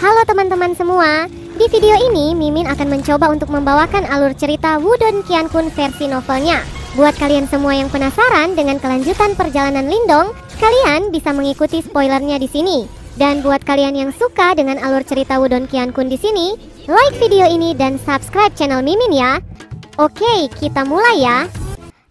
Halo teman-teman semua, di video ini Mimin akan mencoba untuk membawakan alur cerita Wudong Qiankun versi novelnya. Buat kalian semua yang penasaran dengan kelanjutan perjalanan Lindong, kalian bisa mengikuti spoilernya di sini. Dan buat kalian yang suka dengan alur cerita Wudong Qiankun di sini, like video ini dan subscribe channel Mimin ya. Oke, kita mulai ya.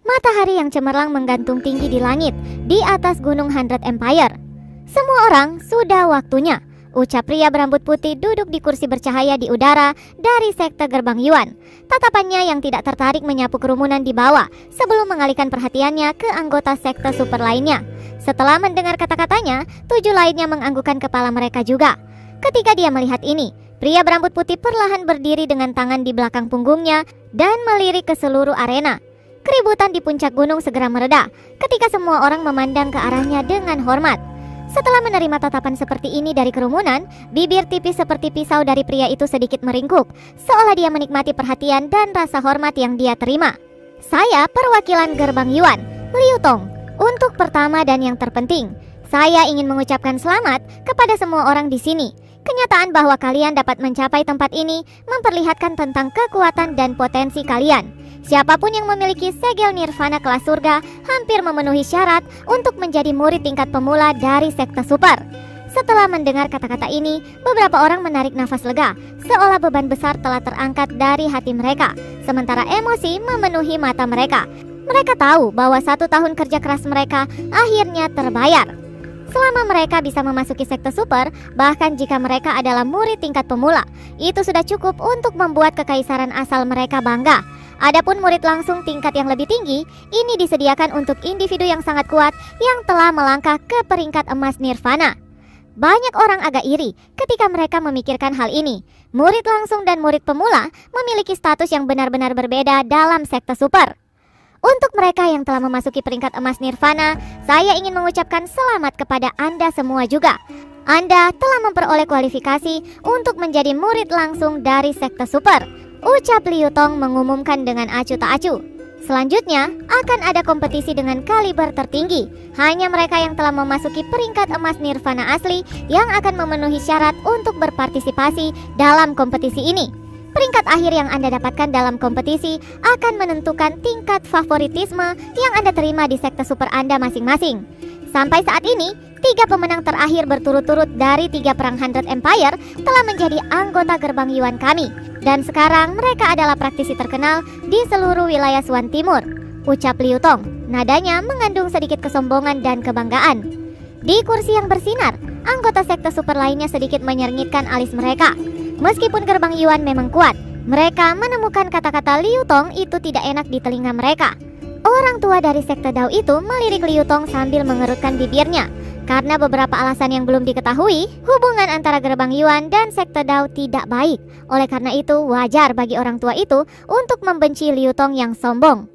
Matahari yang cemerlang menggantung tinggi di langit di atas Gunung Hundred Empire. Semua orang sudah waktunya, ucap pria berambut putih duduk di kursi bercahaya di udara dari sekte Gerbang Yuan. Tatapannya yang tidak tertarik menyapu kerumunan di bawah sebelum mengalihkan perhatiannya ke anggota sekte super lainnya. Setelah mendengar kata-katanya, 7 lainnya menganggukkan kepala mereka juga. Ketika dia melihat ini, pria berambut putih perlahan berdiri dengan tangan di belakang punggungnya dan melirik ke seluruh arena. Keributan di puncak gunung segera mereda ketika semua orang memandang ke arahnya dengan hormat. Setelah menerima tatapan seperti ini dari kerumunan, bibir tipis seperti pisau dari pria itu sedikit meringkuk, seolah dia menikmati perhatian dan rasa hormat yang dia terima. Saya perwakilan Gerbang Yuan, Liu Tong. Untuk pertama dan yang terpenting, saya ingin mengucapkan selamat kepada semua orang di sini. Kenyataan bahwa kalian dapat mencapai tempat ini memperlihatkan tentang kekuatan dan potensi kalian. Siapapun yang memiliki segel nirvana kelas surga hampir memenuhi syarat untuk menjadi murid tingkat pemula dari sekte super. Setelah mendengar kata-kata ini, beberapa orang menarik nafas lega, seolah beban besar telah terangkat dari hati mereka, sementara emosi memenuhi mata mereka. Mereka tahu bahwa 1 tahun kerja keras mereka akhirnya terbayar. Selama mereka bisa memasuki sekte super, bahkan jika mereka adalah murid tingkat pemula, itu sudah cukup untuk membuat kekaisaran asal mereka bangga. Adapun murid langsung tingkat yang lebih tinggi, ini disediakan untuk individu yang sangat kuat yang telah melangkah ke peringkat emas nirvana. Banyak orang agak iri ketika mereka memikirkan hal ini. Murid langsung dan murid pemula memiliki status yang benar-benar berbeda dalam sekte super. Untuk mereka yang telah memasuki peringkat emas nirvana, saya ingin mengucapkan selamat kepada Anda semua juga. Anda telah memperoleh kualifikasi untuk menjadi murid langsung dari sekte super, ucap Liu Tong mengumumkan dengan acuh tak acuh. Selanjutnya, akan ada kompetisi dengan kaliber tertinggi. Hanya mereka yang telah memasuki peringkat emas nirvana asli yang akan memenuhi syarat untuk berpartisipasi dalam kompetisi ini. Peringkat akhir yang Anda dapatkan dalam kompetisi akan menentukan tingkat favoritisme yang Anda terima di sekte super Anda masing-masing. Sampai saat ini, 3 pemenang terakhir berturut-turut dari 3 perang Hundred Empire telah menjadi anggota Gerbang Yuan kami. Dan sekarang mereka adalah praktisi terkenal di seluruh wilayah Suan Timur, ucap Liu Tong. Nadanya mengandung sedikit kesombongan dan kebanggaan. Di kursi yang bersinar, anggota sekte super lainnya sedikit menyernyitkan alis mereka. Meskipun Gerbang Yuan memang kuat, mereka menemukan kata-kata Liu Tong itu tidak enak di telinga mereka. Orang tua dari sekte Dao itu melirik Liu Tong sambil mengerutkan bibirnya. Karena beberapa alasan yang belum diketahui, hubungan antara Gerbang Yuan dan sekte Dao tidak baik. Oleh karena itu, wajar bagi orang tua itu untuk membenci Liu Tong yang sombong.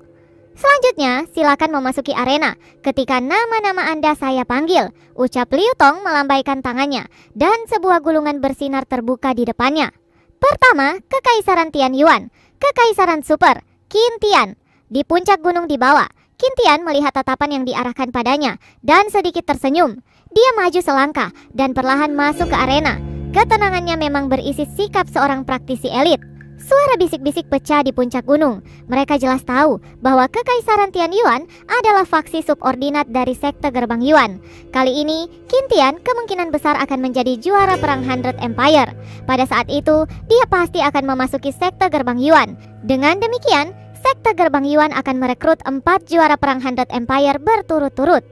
Selanjutnya, silakan memasuki arena ketika nama-nama Anda saya panggil, ucap Liu Tong melambaikan tangannya, dan sebuah gulungan bersinar terbuka di depannya. Pertama, Kekaisaran Tian Yuan, Kekaisaran Super, Qin Tian. Di puncak gunung di bawah, Qin Tian melihat tatapan yang diarahkan padanya dan sedikit tersenyum. Dia maju selangkah dan perlahan masuk ke arena. Ketenangannya memang berisi sikap seorang praktisi elit. Suara bisik-bisik pecah di puncak gunung. Mereka jelas tahu bahwa Kekaisaran Tian Yuan adalah faksi subordinat dari sekte Gerbang Yuan. Kali ini, Qin Tian kemungkinan besar akan menjadi juara perang Hundred Empire. Pada saat itu, dia pasti akan memasuki sekte Gerbang Yuan. Dengan demikian, sekte Gerbang Yuan akan merekrut 4 juara perang Hundred Empire berturut-turut.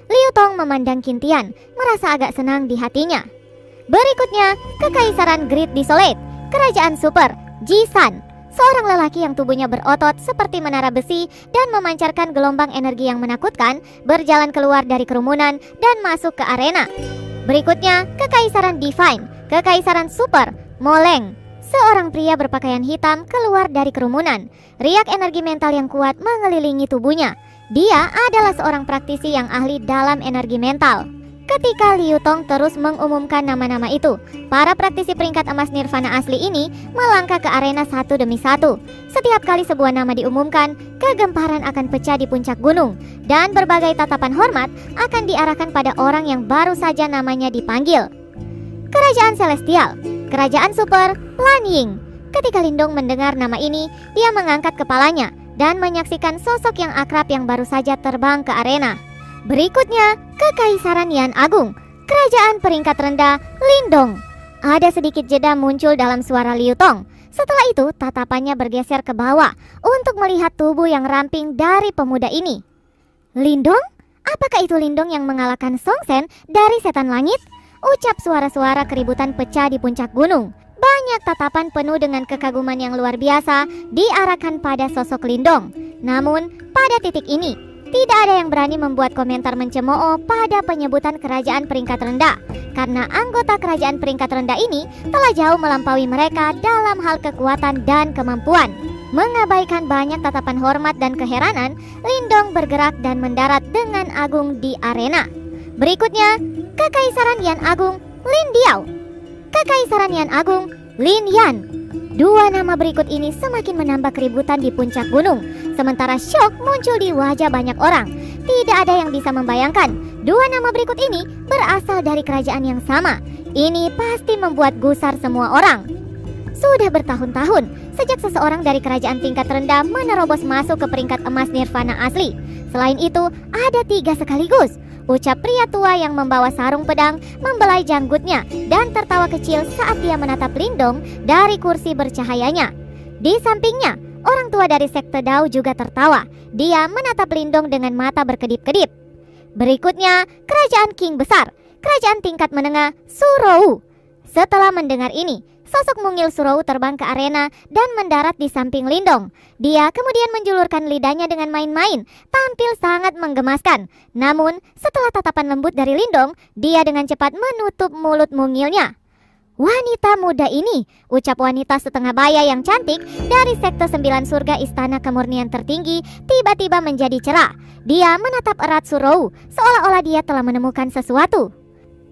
Liu Tong memandang Qin Tian, merasa agak senang di hatinya. Berikutnya, Kekaisaran Great Desolate, Kerajaan Super, Jisan. Seorang lelaki yang tubuhnya berotot seperti menara besi dan memancarkan gelombang energi yang menakutkan berjalan keluar dari kerumunan dan masuk ke arena. Berikutnya, Kekaisaran Divine, Kekaisaran Super, Moleng. Seorang pria berpakaian hitam keluar dari kerumunan. Riak energi mental yang kuat mengelilingi tubuhnya. Dia adalah seorang praktisi yang ahli dalam energi mental. Ketika Liu Tong terus mengumumkan nama-nama itu, para praktisi peringkat emas nirvana asli ini melangkah ke arena satu demi satu. Setiap kali sebuah nama diumumkan, kegemparan akan pecah di puncak gunung, dan berbagai tatapan hormat akan diarahkan pada orang yang baru saja namanya dipanggil. Kerajaan Celestial, Kerajaan Super Lanying. Ketika Lindong mendengar nama ini, dia mengangkat kepalanya dan menyaksikan sosok yang akrab yang baru saja terbang ke arena. Berikutnya, Kekaisaran Yan Agung, Kerajaan peringkat rendah Lindong. Ada sedikit jeda muncul dalam suara Liu Tong. Setelah itu, tatapannya bergeser ke bawah untuk melihat tubuh yang ramping dari pemuda ini. Lindong? Apakah itu Lindong yang mengalahkan Song Sen dari Setan Langit? Ucap suara-suara keributan pecah di puncak gunung. Banyak tatapan penuh dengan kekaguman yang luar biasa diarahkan pada sosok Lindong. Namun, pada titik ini, tidak ada yang berani membuat komentar mencemooh pada penyebutan kerajaan peringkat rendah, karena anggota kerajaan peringkat rendah ini telah jauh melampaui mereka dalam hal kekuatan dan kemampuan. Mengabaikan banyak tatapan hormat dan keheranan, Lindong bergerak dan mendarat dengan agung di arena. Berikutnya, Kekaisaran Yan Agung Lin Diao. Kekaisaran Yan Agung Lin Yan. Dua nama berikut ini semakin menambah keributan di puncak gunung. Sementara syok muncul di wajah banyak orang. Tidak ada yang bisa membayangkan dua nama berikut ini berasal dari kerajaan yang sama. Ini pasti membuat gusar semua orang. Sudah bertahun-tahun sejak seseorang dari kerajaan tingkat rendah menerobos masuk ke peringkat emas nirvana asli. Selain itu, ada 3 sekaligus. Ucap pria tua yang membawa sarung pedang membelai janggutnya dan tertawa kecil saat dia menatap Lindong dari kursi bercahayanya. Di sampingnya, orang tua dari sekte Dao juga tertawa. Dia menatap Lindong dengan mata berkedip-kedip. Berikutnya, Kerajaan King Besar, Kerajaan tingkat menengah Surou. Setelah mendengar ini, sosok mungil Surou terbang ke arena dan mendarat di samping Lindong. Dia kemudian menjulurkan lidahnya dengan main-main, tampil sangat menggemaskan. Namun, setelah tatapan lembut dari Lindong, dia dengan cepat menutup mulut mungilnya. Wanita muda ini, ucap wanita setengah baya yang cantik dari sekte 9 surga istana kemurnian tertinggi, tiba-tiba menjadi cerah. Dia menatap erat Surou, seolah-olah dia telah menemukan sesuatu.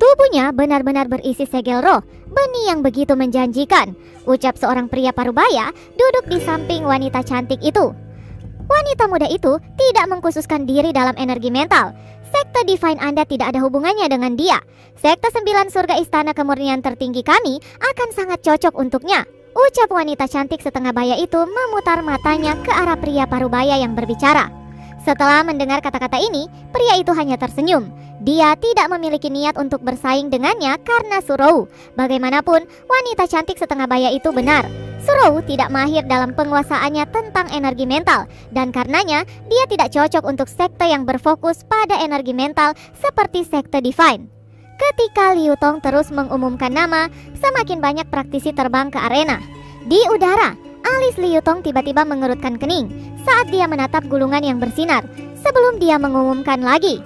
Tubuhnya benar-benar berisi segel roh, benih yang begitu menjanjikan, ucap seorang pria parubaya duduk di samping wanita cantik itu. Wanita muda itu tidak mengkhususkan diri dalam energi mental. Sekte Divine Anda tidak ada hubungannya dengan dia. Sekte 9 surga istana kemurnian tertinggi kami akan sangat cocok untuknya, ucap wanita cantik setengah baya itu memutar matanya ke arah pria parubaya yang berbicara. Setelah mendengar kata-kata ini, pria itu hanya tersenyum. Dia tidak memiliki niat untuk bersaing dengannya karena Surou. Bagaimanapun, wanita cantik setengah baya itu benar. Surou tidak mahir dalam penguasaannya tentang energi mental, dan karenanya dia tidak cocok untuk sekte yang berfokus pada energi mental seperti sekte Divine. Ketika Liu Tong terus mengumumkan nama, semakin banyak praktisi terbang ke arena. Di udara, alis Liu Tong tiba-tiba mengerutkan kening saat dia menatap gulungan yang bersinar sebelum dia mengumumkan lagi.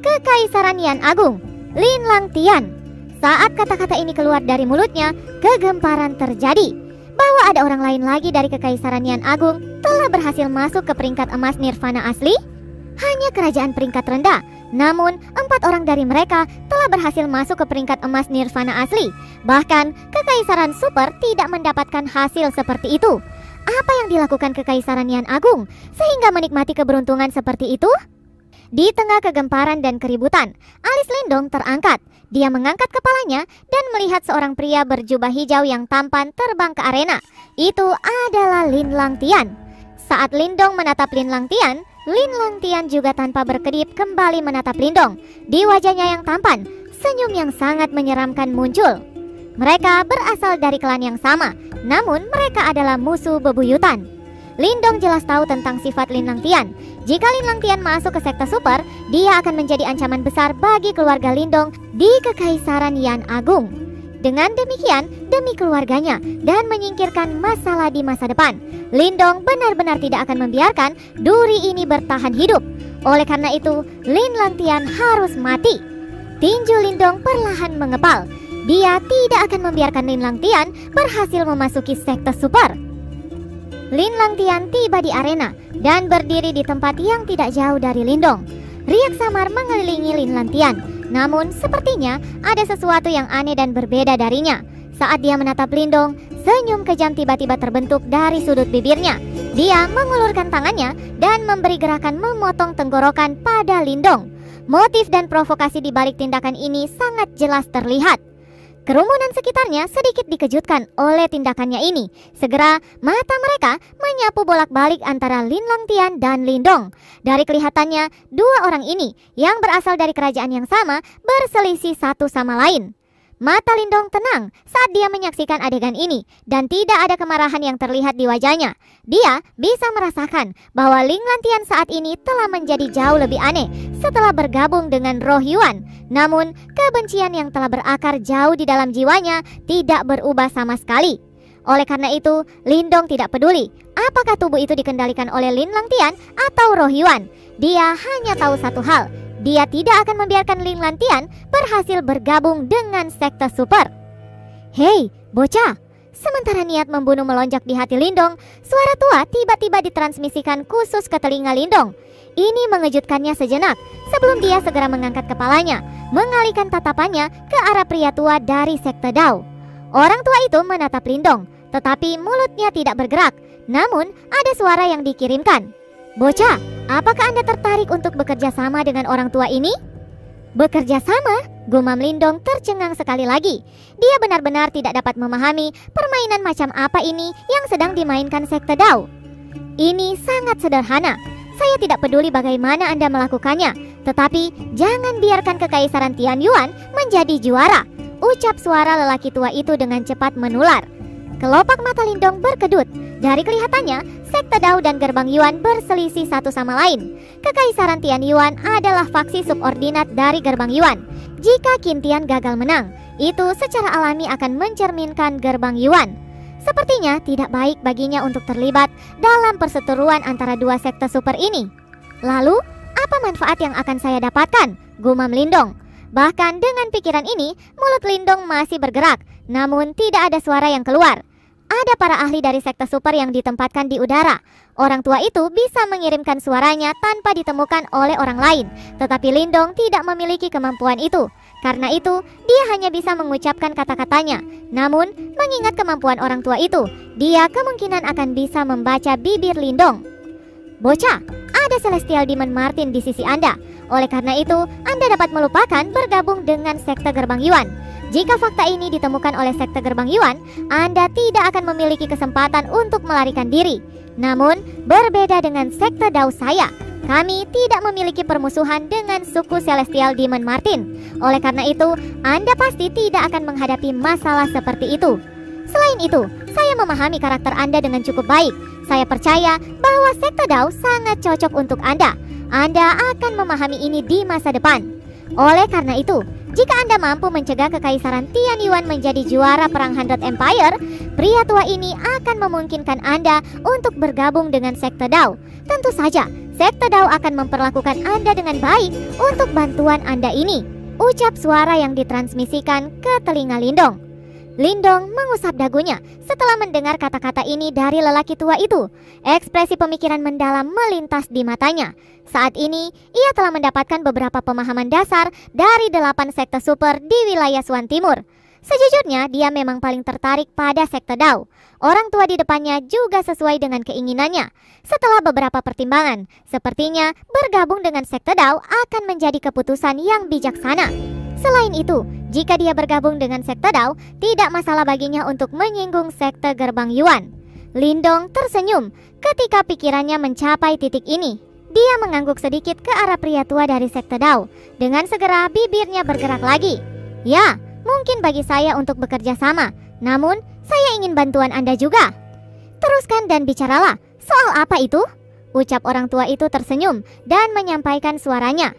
Kekaisaran Yan Agung Lin Langtian. Saat kata-kata ini keluar dari mulutnya, kegemparan terjadi. Bahwa ada orang lain lagi dari Kekaisaran Yan Agung telah berhasil masuk ke peringkat emas nirvana asli. Hanya kerajaan peringkat rendah. Namun 4 orang dari mereka telah berhasil masuk ke peringkat emas nirvana asli. Bahkan Kekaisaran Super tidak mendapatkan hasil seperti itu. Apa yang dilakukan Kekaisaran Yan Agung sehingga menikmati keberuntungan seperti itu? Di tengah kegemparan dan keributan, alis Lindong terangkat. Dia mengangkat kepalanya dan melihat seorang pria berjubah hijau yang tampan terbang ke arena. Itu adalah Lin Langtian. Saat Lindong menatap Lin Langtian juga tanpa berkedip kembali menatap Lindong. Di wajahnya yang tampan, senyum yang sangat menyeramkan muncul. Mereka berasal dari klan yang sama, namun mereka adalah musuh bebuyutan. Lindong jelas tahu tentang sifat Lin Langtian. Jika Lin Langtian masuk ke sekte super, dia akan menjadi ancaman besar bagi keluarga Lindong di Kekaisaran Yan Agung. Dengan demikian, demi keluarganya dan menyingkirkan masalah di masa depan, Lindong benar-benar tidak akan membiarkan duri ini bertahan hidup. Oleh karena itu, Lin Langtian harus mati. Tinju Lindong perlahan mengepal. Dia tidak akan membiarkan Lin Langtian berhasil memasuki sekte super. Lin Langtian tiba di arena dan berdiri di tempat yang tidak jauh dari Lindong. Riak samar mengelilingi Lin Langtian, namun sepertinya ada sesuatu yang aneh dan berbeda darinya. Saat dia menatap Lindong, senyum kejam tiba-tiba terbentuk dari sudut bibirnya. Dia mengulurkan tangannya dan memberi gerakan memotong tenggorokan pada Lindong. Motif dan provokasi di balik tindakan ini sangat jelas terlihat. Kerumunan sekitarnya sedikit dikejutkan oleh tindakannya ini. Segera mata mereka menyapu bolak-balik antara Lin Langtian dan Lindong. Dari kelihatannya, dua orang ini yang berasal dari kerajaan yang sama berselisih satu sama lain. Mata Lindong tenang saat dia menyaksikan adegan ini dan tidak ada kemarahan yang terlihat di wajahnya. Dia bisa merasakan bahwa Ling Lantian saat ini telah menjadi jauh lebih aneh setelah bergabung dengan roh Yuan. Namun, kebencian yang telah berakar jauh di dalam jiwanya tidak berubah sama sekali. Oleh karena itu, Lindong tidak peduli apakah tubuh itu dikendalikan oleh Lin Langtian atau roh Yuan. Dia hanya tahu satu hal. Dia tidak akan membiarkan Ling Lantian berhasil bergabung dengan sekte super. Hei, bocah! Sementara niat membunuh melonjak di hati Lindong, suara tua tiba-tiba ditransmisikan khusus ke telinga Lindong. Ini mengejutkannya sejenak sebelum dia segera mengangkat kepalanya, mengalihkan tatapannya ke arah pria tua dari sekte Dao. Orang tua itu menatap Lindong, tetapi mulutnya tidak bergerak. Namun, ada suara yang dikirimkan. Bocah, apakah Anda tertarik untuk bekerja sama dengan orang tua ini? Bekerja sama? Gumam Lindong tercengang sekali lagi. Dia benar-benar tidak dapat memahami permainan macam apa ini yang sedang dimainkan sekte Dao. Ini sangat sederhana. Saya tidak peduli bagaimana Anda melakukannya, tetapi jangan biarkan kekaisaran Tianyuan menjadi juara. Ucap suara lelaki tua itu dengan cepat menular. Kelopak mata Lindong berkedut. Dari kelihatannya, sekte Dao dan Gerbang Yuan berselisih satu sama lain. Kekaisaran Tianyuan adalah faksi subordinat dari Gerbang Yuan. Jika Qin Tian gagal menang, itu secara alami akan mencerminkan Gerbang Yuan. Sepertinya tidak baik baginya untuk terlibat dalam perseteruan antara dua sekte super ini. Lalu, apa manfaat yang akan saya dapatkan? Gumam Lindong. Bahkan dengan pikiran ini, mulut Lindong masih bergerak, namun tidak ada suara yang keluar. Ada para ahli dari sekte super yang ditempatkan di udara. Orang tua itu bisa mengirimkan suaranya tanpa ditemukan oleh orang lain. Tetapi Lindong tidak memiliki kemampuan itu. Karena itu, dia hanya bisa mengucapkan kata-katanya. Namun, mengingat kemampuan orang tua itu, dia kemungkinan akan bisa membaca bibir Lindong. Bocah, ada Celestial Demon Martin di sisi Anda. Oleh karena itu, Anda dapat melupakan bergabung dengan sekte Gerbang Yuan. Jika fakta ini ditemukan oleh sekte Gerbang Yuan, Anda tidak akan memiliki kesempatan untuk melarikan diri. Namun, berbeda dengan sekte Dao saya, kami tidak memiliki permusuhan dengan suku Celestial Demon Martin. Oleh karena itu, Anda pasti tidak akan menghadapi masalah seperti itu. Selain itu, saya memahami karakter Anda dengan cukup baik. Saya percaya bahwa sekte Dao sangat cocok untuk Anda. Anda akan memahami ini di masa depan. Oleh karena itu, jika Anda mampu mencegah kekaisaran Tianyuan menjadi juara perang Hundred Empire, pria tua ini akan memungkinkan Anda untuk bergabung dengan sekte Dao. Tentu saja, sekte Dao akan memperlakukan Anda dengan baik untuk bantuan Anda ini. Ucap suara yang ditransmisikan ke telinga Lindong. Lindong mengusap dagunya setelah mendengar kata-kata ini dari lelaki tua itu. Ekspresi pemikiran mendalam melintas di matanya. Saat ini, ia telah mendapatkan beberapa pemahaman dasar dari 8 sekte super di wilayah Swan Timur. Sejujurnya, dia memang paling tertarik pada sekte Dao. Orang tua di depannya juga sesuai dengan keinginannya. Setelah beberapa pertimbangan, sepertinya bergabung dengan sekte Dao akan menjadi keputusan yang bijaksana. Selain itu, jika dia bergabung dengan sekte Dao, tidak masalah baginya untuk menyinggung sekte Gerbang Yuan. Lindong tersenyum ketika pikirannya mencapai titik ini. Dia mengangguk sedikit ke arah pria tua dari sekte Dao. Dengan segera bibirnya bergerak lagi. Ya, mungkin bagi saya untuk bekerja sama. Namun, saya ingin bantuan Anda juga. Teruskan dan bicaralah. Soal apa itu? Ucap orang tua itu tersenyum dan menyampaikan suaranya.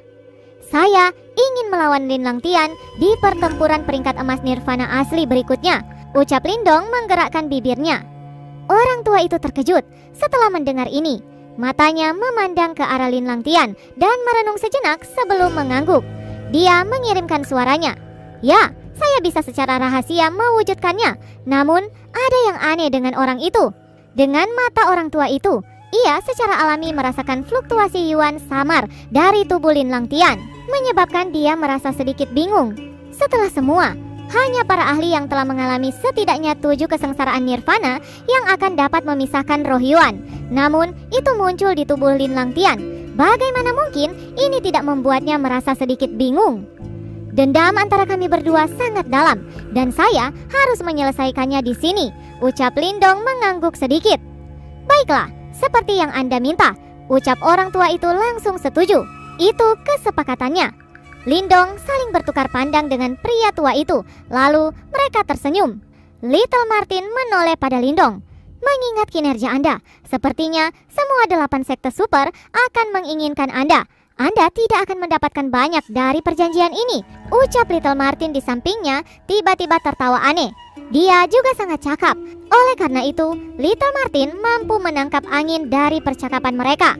Saya ingin melawan Lin Langtian di pertempuran peringkat emas Nirvana asli berikutnya. Ucap Lindong menggerakkan bibirnya. Orang tua itu terkejut setelah mendengar ini. Matanya memandang ke arah Lin Langtian dan merenung sejenak sebelum mengangguk. Dia mengirimkan suaranya. Ya, saya bisa secara rahasia mewujudkannya. Namun, ada yang aneh dengan orang itu. Dengan mata orang tua itu, ia secara alami merasakan fluktuasi Yuan samar dari tubuh Lin Langtian, menyebabkan dia merasa sedikit bingung. Setelah semua, hanya para ahli yang telah mengalami setidaknya 7 kesengsaraan Nirvana yang akan dapat memisahkan roh Yuan. Namun, itu muncul di tubuh Lin Langtian. Bagaimana mungkin ini tidak membuatnya merasa sedikit bingung? Dendam antara kami berdua sangat dalam dan saya harus menyelesaikannya di sini, ucap Lindong mengangguk sedikit. Baiklah, seperti yang Anda minta, ucap orang tua itu langsung setuju. Itu kesepakatannya. Lindong saling bertukar pandang dengan pria tua itu, lalu mereka tersenyum. Little Martin menoleh pada Lindong. Mengingat kinerja Anda, sepertinya semua 8 sekte super akan menginginkan Anda. Anda tidak akan mendapatkan banyak dari perjanjian ini, ucap Little Martin di sampingnya tiba-tiba tertawa aneh. Dia juga sangat cakap. Oleh karena itu, Little Martin mampu menangkap angin dari percakapan mereka.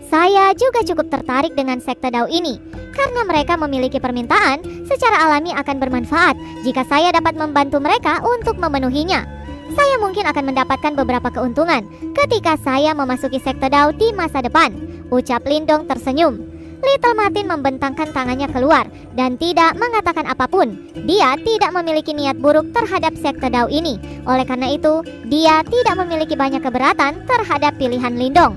Saya juga cukup tertarik dengan sekte Dao ini, karena mereka memiliki permintaan secara alami akan bermanfaat jika saya dapat membantu mereka untuk memenuhinya. Saya mungkin akan mendapatkan beberapa keuntungan ketika saya memasuki sekte Dao di masa depan, ucap Lindong tersenyum. Little Martin membentangkan tangannya keluar dan tidak mengatakan apapun. Dia tidak memiliki niat buruk terhadap sekte Dao ini. Oleh karena itu, dia tidak memiliki banyak keberatan terhadap pilihan Lindong.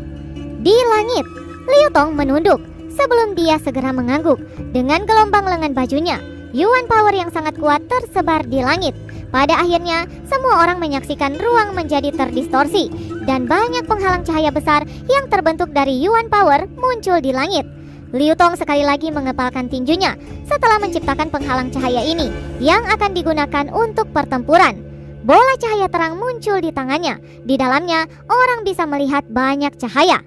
Di langit, Liu Tong menunduk sebelum dia segera mengangguk. Dengan gelombang lengan bajunya, Yuan Power yang sangat kuat tersebar di langit. Pada akhirnya, semua orang menyaksikan ruang menjadi terdistorsi dan banyak penghalang cahaya besar yang terbentuk dari Yuan Power muncul di langit. Liu Tong sekali lagi mengepalkan tinjunya setelah menciptakan penghalang cahaya ini yang akan digunakan untuk pertempuran. Bola cahaya terang muncul di tangannya. Di dalamnya, orang bisa melihat banyak cahaya.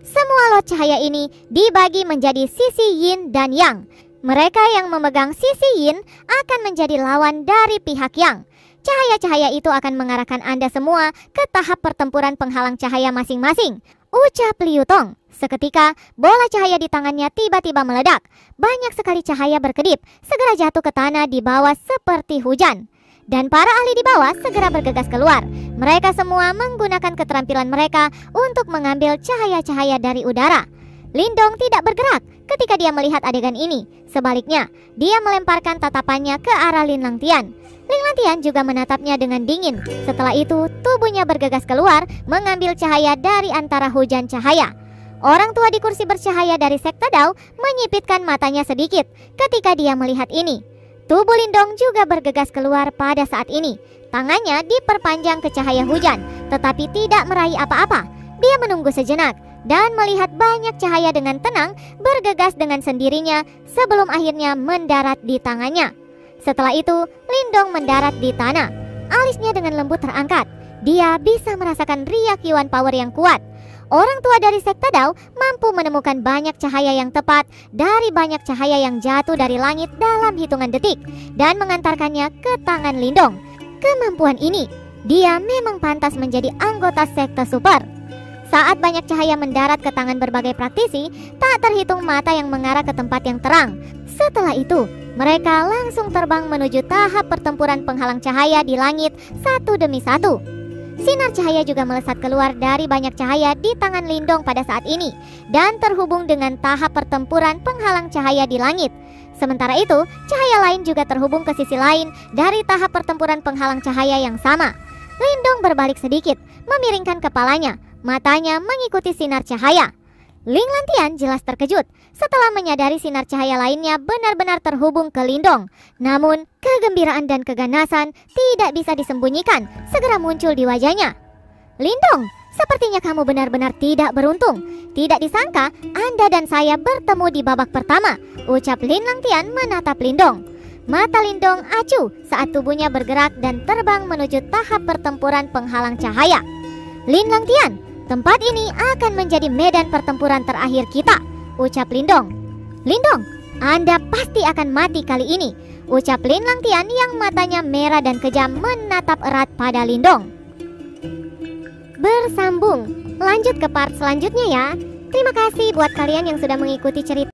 Semua lot cahaya ini dibagi menjadi sisi yin dan yang. Mereka yang memegang sisi yin akan menjadi lawan dari pihak yang. Cahaya-cahaya itu akan mengarahkan Anda semua ke tahap pertempuran penghalang cahaya masing-masing, ucap Liu Tong. Seketika, bola cahaya di tangannya tiba-tiba meledak. Banyak sekali cahaya berkedip, segera jatuh ke tanah di bawah seperti hujan. Dan para ahli di bawah segera bergegas keluar. Mereka semua menggunakan keterampilan mereka untuk mengambil cahaya-cahaya dari udara. Lindong tidak bergerak ketika dia melihat adegan ini. Sebaliknya, dia melemparkan tatapannya ke arah Lin Langtian. Lin Langtian juga menatapnya dengan dingin. Setelah itu, tubuhnya bergegas keluar mengambil cahaya dari antara hujan cahaya. Orang tua di kursi bercahaya dari sekte Dao menyipitkan matanya sedikit ketika dia melihat ini. Tubuh Lindong juga bergegas keluar pada saat ini. Tangannya diperpanjang ke cahaya hujan, tetapi tidak meraih apa-apa. Dia menunggu sejenak dan melihat banyak cahaya dengan tenang bergegas dengan sendirinya sebelum akhirnya mendarat di tangannya. Setelah itu, Lindong mendarat di tanah. Alisnya dengan lembut terangkat. Dia bisa merasakan riak Yuan Power yang kuat. Orang tua dari sekte Dao mampu menemukan banyak cahaya yang tepat dari banyak cahaya yang jatuh dari langit dalam hitungan detik dan mengantarkannya ke tangan Lindong. Kemampuan ini, dia memang pantas menjadi anggota sekte super. Saat banyak cahaya mendarat ke tangan berbagai praktisi, tak terhitung mata yang mengarah ke tempat yang terang. Setelah itu, mereka langsung terbang menuju tahap pertempuran penghalang cahaya di langit satu demi satu. Sinar cahaya juga melesat keluar dari banyak cahaya di tangan Lindong pada saat ini dan terhubung dengan tahap pertempuran penghalang cahaya di langit. Sementara itu, cahaya lain juga terhubung ke sisi lain dari tahap pertempuran penghalang cahaya yang sama. Lindong berbalik sedikit, memiringkan kepalanya, matanya mengikuti sinar cahaya. Ling Lantian jelas terkejut setelah menyadari sinar cahaya lainnya benar-benar terhubung ke Lindong. Namun, kegembiraan dan keganasan tidak bisa disembunyikan, segera muncul di wajahnya. Lindong, sepertinya kamu benar-benar tidak beruntung. Tidak disangka Anda dan saya bertemu di babak pertama, ucap Lin Langtian menatap Lindong. Mata Lindong acuh saat tubuhnya bergerak dan terbang menuju tahap pertempuran penghalang cahaya. Lin Langtian, tempat ini akan menjadi medan pertempuran terakhir kita, ucap Lindong. Lindong, Anda pasti akan mati kali ini, ucap Lin Langtian yang matanya merah dan kejam menatap erat pada Lindong. Bersambung, lanjut ke part selanjutnya ya. Terima kasih buat kalian yang sudah mengikuti cerita